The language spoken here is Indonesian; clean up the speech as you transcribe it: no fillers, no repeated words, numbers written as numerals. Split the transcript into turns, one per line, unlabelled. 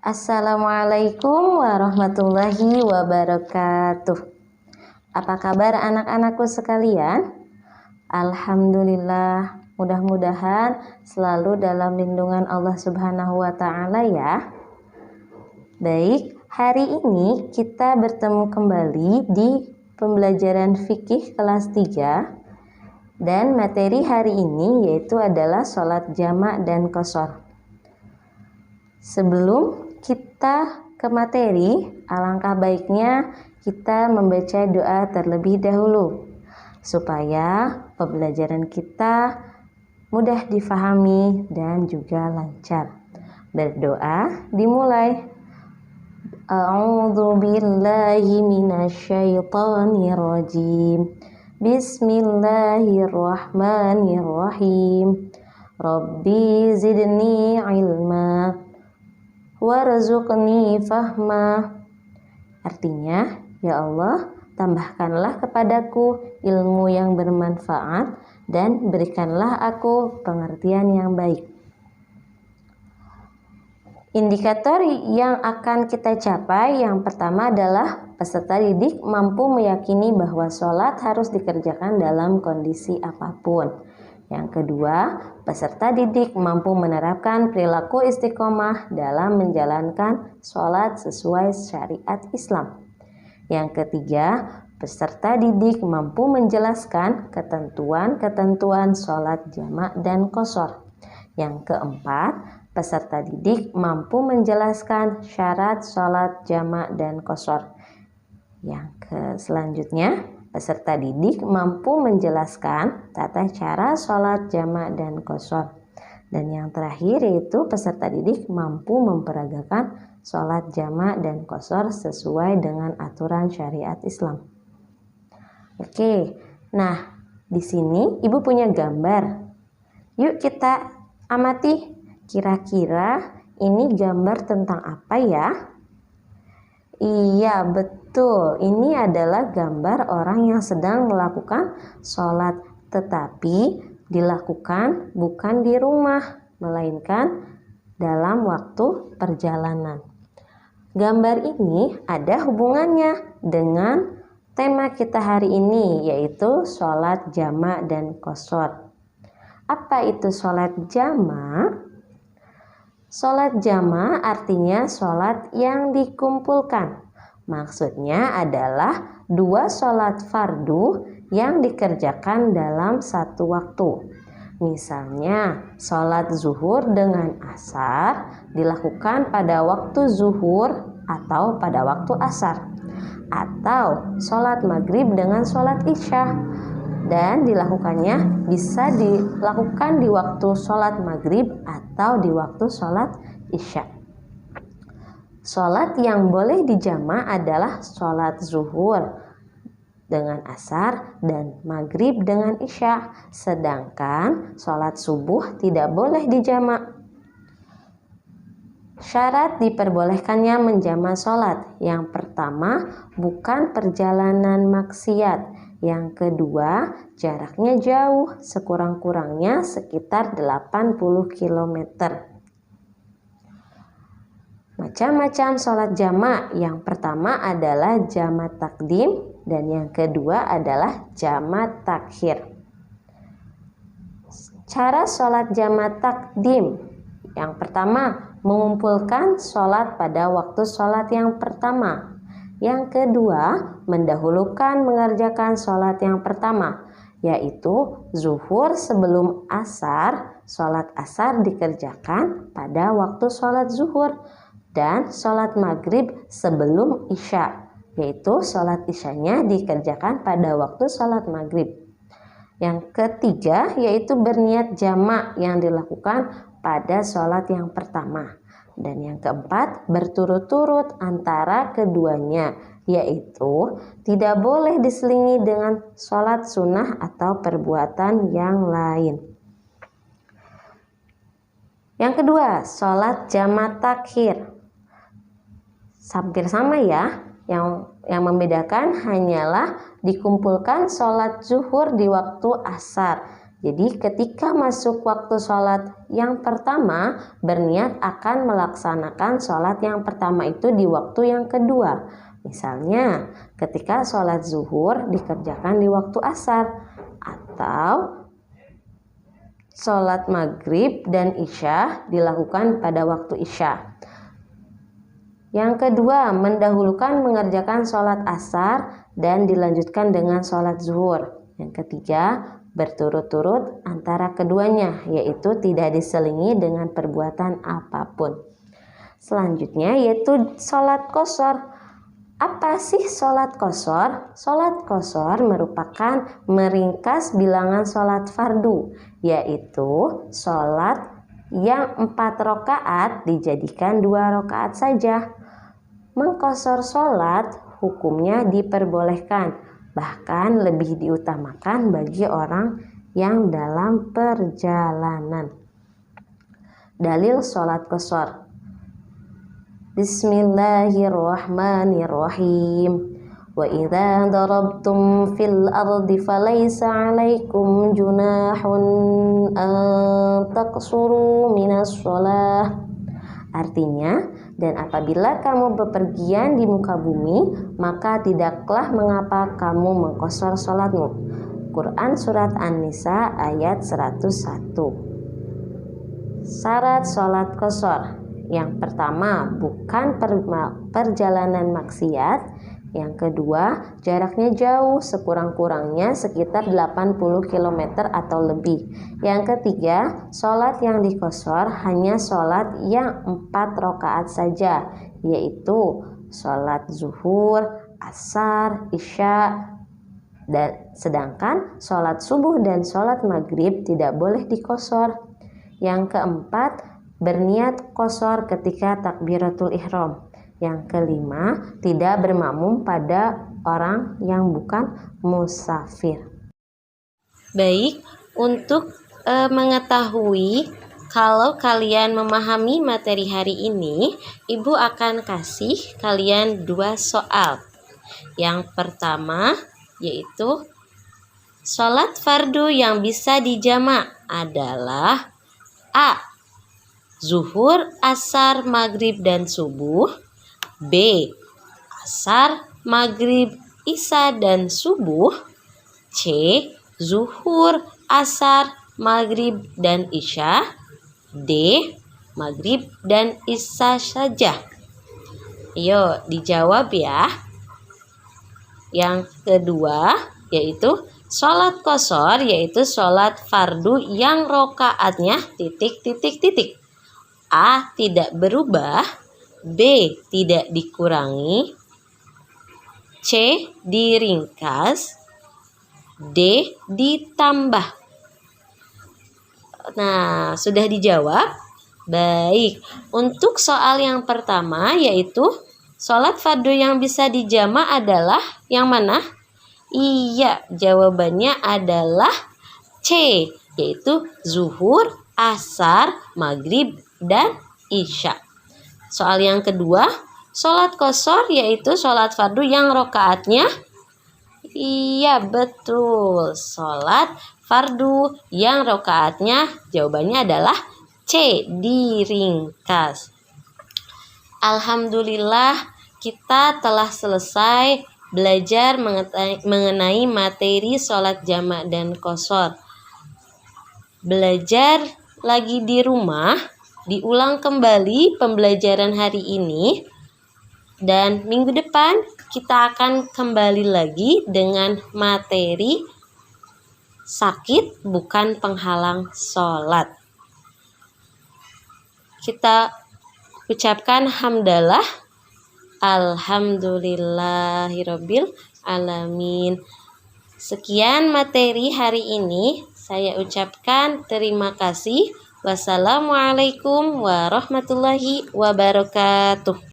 Assalamualaikum warahmatullahi wabarakatuh. Apa kabar anak-anakku sekalian? Alhamdulillah, mudah-mudahan selalu dalam lindungan Allah Subhanahu wa Ta'ala ya. Baik, hari ini kita bertemu kembali di pembelajaran fikih kelas 3 dan materi hari ini yaitu adalah sholat jamak dan qashar. Sebelum kita ke materi, alangkah baiknya kita membaca doa terlebih dahulu supaya pembelajaran kita mudah difahami dan juga lancar. Berdoa dimulai. A'udzu billahi minasyaitonir rajim. Bismillahirrahmanirrahim. Rabbi zidni ilma warzuqni fahma. Artinya, ya Allah, tambahkanlah kepadaku ilmu yang bermanfaat dan berikanlah aku pengertian yang baik. Indikator yang akan kita capai yang pertama adalah peserta didik mampu meyakini bahwa sholat harus dikerjakan dalam kondisi apapun. Yang kedua, peserta didik mampu menerapkan perilaku istiqomah dalam menjalankan sholat sesuai syariat Islam. Yang ketiga, peserta didik mampu menjelaskan ketentuan-ketentuan sholat jamak dan qashar. Yang keempat, peserta didik mampu menjelaskan syarat sholat jamak dan qashar. Yang selanjutnya, peserta didik mampu menjelaskan tata cara sholat jamak dan qashar. Dan yang terakhir yaitu peserta didik mampu memperagakan sholat jamak dan qashar sesuai dengan aturan syariat Islam. Oke, nah di sini ibu punya gambar. Yuk kita amati, kira-kira ini gambar tentang apa ya? Iya, betul. Ini adalah gambar orang yang sedang melakukan sholat, tetapi dilakukan bukan di rumah, melainkan dalam waktu perjalanan. Gambar ini ada hubungannya dengan tema kita hari ini, yaitu sholat jamak dan qashar. Apa itu sholat jamak? Sholat jamak artinya sholat yang dikumpulkan. Maksudnya adalah dua sholat fardu yang dikerjakan dalam satu waktu. Misalnya sholat zuhur dengan asar dilakukan pada waktu zuhur atau pada waktu asar. Atau sholat maghrib dengan sholat isya. Dan dilakukannya bisa dilakukan di waktu sholat maghrib atau di waktu sholat isya. Sholat yang boleh dijamak adalah sholat zuhur dengan asar dan maghrib dengan isya. Sedangkan sholat subuh tidak boleh dijamak. Syarat diperbolehkannya menjamak sholat. Yang pertama, bukan perjalanan maksiat. Yang kedua, jaraknya jauh, sekurang-kurangnya sekitar 80 km. Macam-macam sholat jamak. Yang pertama adalah jamak takdim dan yang kedua adalah jamak takhir. Cara sholat jamak takdim. Yang pertama, mengumpulkan sholat pada waktu sholat yang pertama. Yang kedua, mendahulukan mengerjakan sholat yang pertama, yaitu zuhur sebelum asar. Sholat asar dikerjakan pada waktu sholat zuhur dan sholat maghrib sebelum isya, yaitu sholat isyanya dikerjakan pada waktu sholat maghrib. Yang ketiga, yaitu berniat jamak yang dilakukan pada sholat yang pertama. Dan yang keempat, berturut-turut antara keduanya, yaitu tidak boleh diselingi dengan sholat sunnah atau perbuatan yang lain. Yang kedua, sholat jamak takhir. Hampir sama ya, yang membedakan hanyalah dikumpulkan sholat zuhur di waktu asar. Jadi ketika masuk waktu sholat yang pertama, berniat akan melaksanakan sholat yang pertama itu di waktu yang kedua. Misalnya ketika sholat zuhur dikerjakan di waktu asar, atau sholat maghrib dan isya dilakukan pada waktu isya. Yang kedua, mendahulukan mengerjakan sholat asar dan dilanjutkan dengan sholat zuhur. Yang ketiga, berturut-turut antara keduanya, yaitu tidak diselingi dengan perbuatan apapun. Selanjutnya yaitu sholat qashar. Apa sih sholat qashar? Sholat qashar merupakan meringkas bilangan sholat fardu, yaitu sholat yang 4 rakaat dijadikan 2 rakaat saja. Mengqashar sholat hukumnya diperbolehkan, bahkan lebih diutamakan bagi orang yang dalam perjalanan. Dalil sholat qashar. Bismillahirrahmanirrahim. Wa idza darabtum fil ardi falaysa 'alaikum junahun an taqsuru minas shalah. Artinya, dan apabila kamu bepergian di muka bumi, maka tidaklah mengapa kamu mengqashar salatmu. Quran Surat An-Nisa ayat 101. Syarat salat qashar. Yang pertama, bukan perjalanan maksiat. Yang kedua, jaraknya jauh, sekurang-kurangnya sekitar 80 km atau lebih. Yang ketiga, sholat yang diqashar hanya sholat yang 4 rakaat saja, yaitu sholat zuhur, asar, isya, dan sedangkan sholat subuh dan sholat maghrib tidak boleh diqashar. Yang keempat, berniat qashar ketika takbiratul ihram. Yang kelima, tidak bermakmum pada orang yang bukan musafir. Baik, untuk mengetahui kalau kalian memahami materi hari ini, Ibu akan kasih kalian 2 soal. Yang pertama yaitu sholat fardu yang bisa dijamak adalah A. Zuhur, asar, maghrib, dan subuh. B. Asar, maghrib, isya, dan subuh. C. Zuhur, asar, maghrib, dan isya. D. Maghrib dan isya saja. Ayo dijawab ya. Yang kedua yaitu sholat qashar, yaitu sholat fardu yang rokaatnya titik. A. Tidak berubah. B. Tidak dikurangi. C. Diringkas. D. Ditambah. Nah, sudah dijawab? Baik, untuk soal yang pertama yaitu sholat fardu yang bisa dijamak adalah yang mana? Iya, jawabannya adalah C, yaitu zuhur, asar, maghrib, dan isya. Soal yang kedua, sholat qashar yaitu sholat fardu yang rokaatnya, iya betul, sholat fardu yang rokaatnya, jawabannya adalah C, diringkas. Alhamdulillah, kita telah selesai belajar mengenai materi sholat jamak dan qashar. Belajar lagi di rumah, diulang kembali pembelajaran hari ini, dan minggu depan kita akan kembali lagi dengan materi sakit bukan penghalang sholat. Kita ucapkan hamdalah, alhamdulillahirabbil alamin. Sekian materi hari ini. Saya ucapkan terima kasih. Wassalamualaikum warahmatullahi wabarakatuh.